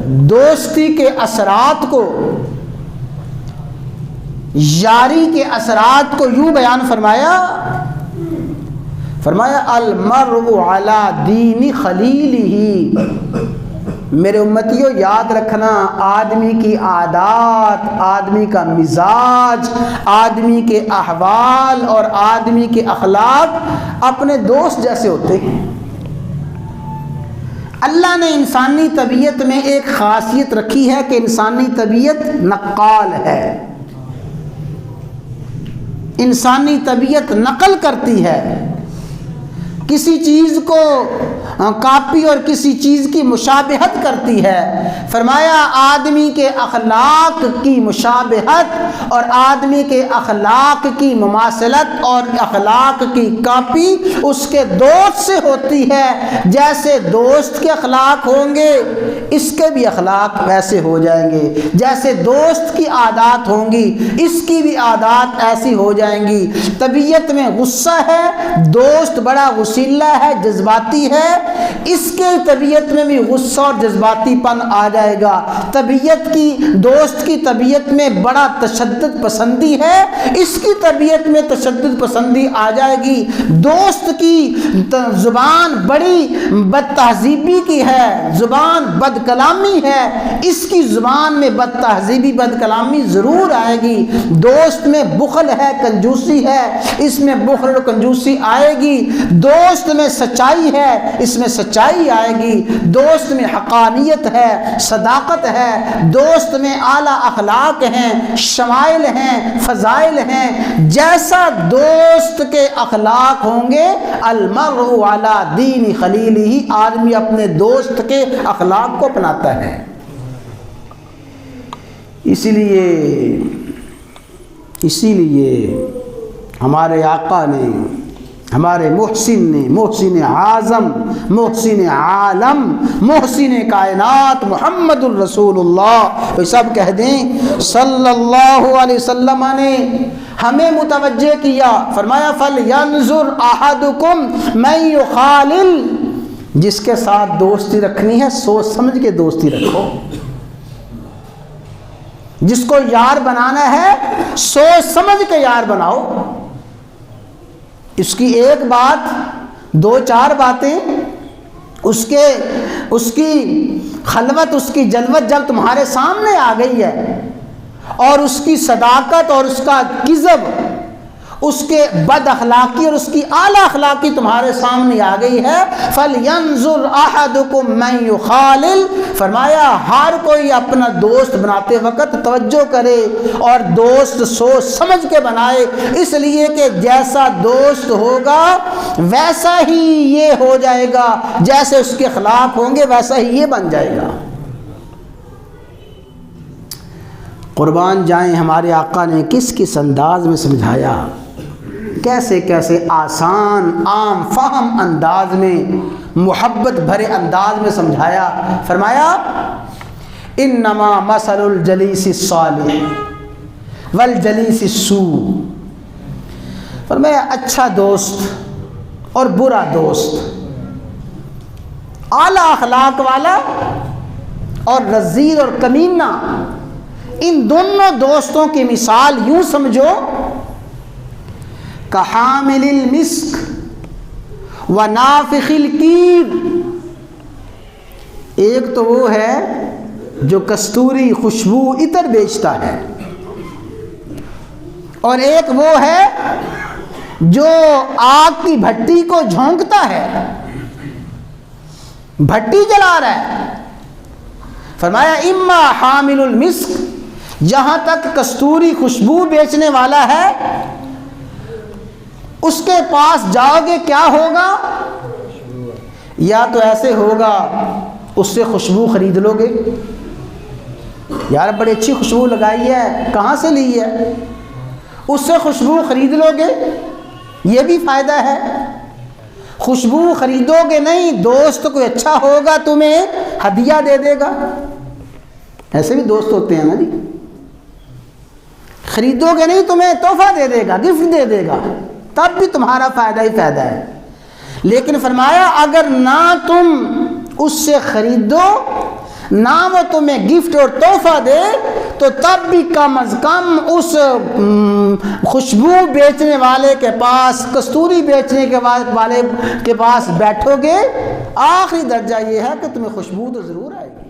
دوستی کے اثرات کو، یاری کے اثرات کو یوں بیان فرمایا المرء علی دین خلیلہ۔ میرے امتیوں یاد رکھنا، آدمی کی عادات، آدمی کا مزاج، آدمی کے احوال اور آدمی کے اخلاق اپنے دوست جیسے ہوتے ہیں۔ اللہ نے انسانی طبیعت میں ایک خاصیت رکھی ہے کہ انسانی طبیعت نقال ہے، انسانی طبیعت نقل کرتی ہے، کسی چیز کو کاپی اور کسی چیز کی مشابہت کرتی ہے۔ فرمایا آدمی کے اخلاق کی مشابہت اور آدمی کے اخلاق کی مماثلت اور اخلاق کی کاپی اس کے دوست سے ہوتی ہے۔ جیسے دوست کے اخلاق ہوں گے اس کے بھی اخلاق ویسے ہو جائیں گے، جیسے دوست کی عادات ہوں گی اس کی بھی عادات ایسی ہو جائیں گی۔ طبیعت میں غصہ ہے، دوست بڑا غصیلا ہے، جذباتی ہے، اس کے طبیعت میں بھی غصہ اور جذباتی پن آ جائے گا۔ طبیعت کی، دوست کی طبیعت میں بڑا تشدد پسندی ہے، اس کی طبیعت میں تشدد پسندی آ جائے گی۔ دوست کی زبان بڑی بد تہذیبی کی ہے، زبان بد کلامی ہے، اس کی زبان میں بد تہذیبی بد کلامی ضرور آئے گی۔ دوست میں بخل ہے، کنجوسی ہے، اس میں بخل اور کنجوسی آئے گی۔ دوست میں سچائی ہے، اس میں سچائی آئے گی۔ دوست میں حقانیت ہے، صداقت ہے، دوست میں اعلیٰ اخلاق ہیں، شمائل ہیں، فضائل ہیں۔ جیسا دوست کے اخلاق ہوں گے، المرء علی دین خلیلہ، آدمی اپنے دوست کے اخلاق کو اپناتا ہے۔ اسی لیے ہمارے آقا نے، ہمارے محسن اعظم، محسن عالم، محسن کائنات محمد الرسول اللہ، وہ سب کہہ دیں صلی اللہ علیہ وسلم نے ہمیں متوجہ کیا۔ فرمایا فَلْيَنْظُرْ أَحَدُكُمْ مَنْ يُخَالِلْ، جس کے ساتھ دوستی رکھنی ہے سوچ سمجھ کے دوستی رکھو، جس کو یار بنانا ہے سوچ سمجھ کے یار بناؤ۔ اس کی ایک بات، دو چار باتیں، اس کی خلوت، اس کی جلوت جب تمہارے سامنے آ گئی ہے اور اس کی صداقت اور اس کا کذب، اس کے بد اخلاقی اور اس کی اعلیٰ اخلاقی تمہارے سامنے آ گئی ہے، فَلْيَنْظُرْ أَحَدُكُمْ مَنْ يُخَالِلْ، فرمایا ہر کوئی اپنا دوست بناتے وقت توجہ کرے اور دوست سوچ سمجھ کے بنائے، اس لیے کہ جیسا دوست ہوگا ویسا ہی یہ ہو جائے گا، جیسے اس کے اخلاق ہوں گے ویسا ہی یہ بن جائے گا۔ قربان جائیں ہمارے آقا نے کس انداز میں سمجھایا، کیسے آسان عام فہم انداز میں، محبت بھرے انداز میں سمجھایا۔ فرمایا انما مثل الجلیس الصالح والجلیس السوء، فرمایا اچھا دوست اور برا دوست، اعلیٰ اخلاق والا اور رذیل اور کمینہ، ان دونوں دوستوں کی مثال یوں سمجھو کحامل المسک ونافخ الکیر، ایک تو وہ ہے جو کستوری خوشبو عطر بیچتا ہے، اور ایک وہ ہے جو آگ کی بھٹی کو جھونکتا ہے، بھٹی جلا رہا ہے۔ فرمایا اما حامل المسک، جہاں تک کستوری خوشبو بیچنے والا ہے اس کے پاس جاؤ گے کیا ہوگا؟ یا تو ایسے ہوگا اس سے خوشبو خرید لو گے، یار بڑی اچھی خوشبو لگائی ہے، کہاں سے لی ہے، اس سے خوشبو خرید لو گے، یہ بھی فائدہ ہے۔ خوشبو خریدو گے نہیں، دوست کوئی اچھا ہوگا تمہیں ہدیہ دے دے گا، ایسے بھی دوست ہوتے ہیں نا جی، خریدو گے نہیں تمہیں تحفہ دے دے گا، گفٹ دے دے گا، تب بھی تمہارا فائدہ ہی فائدہ ہے۔ لیکن فرمایا اگر نہ تم اس سے خریدو نہ وہ تمہیں گفٹ اور تحفہ دے تو تب بھی کم از کم اس خوشبو بیچنے والے کے پاس، کستوری بیچنے والے کے پاس بیٹھو گے، آخری درجہ یہ ہے کہ تمہیں خوشبو تو ضرور آئے گی۔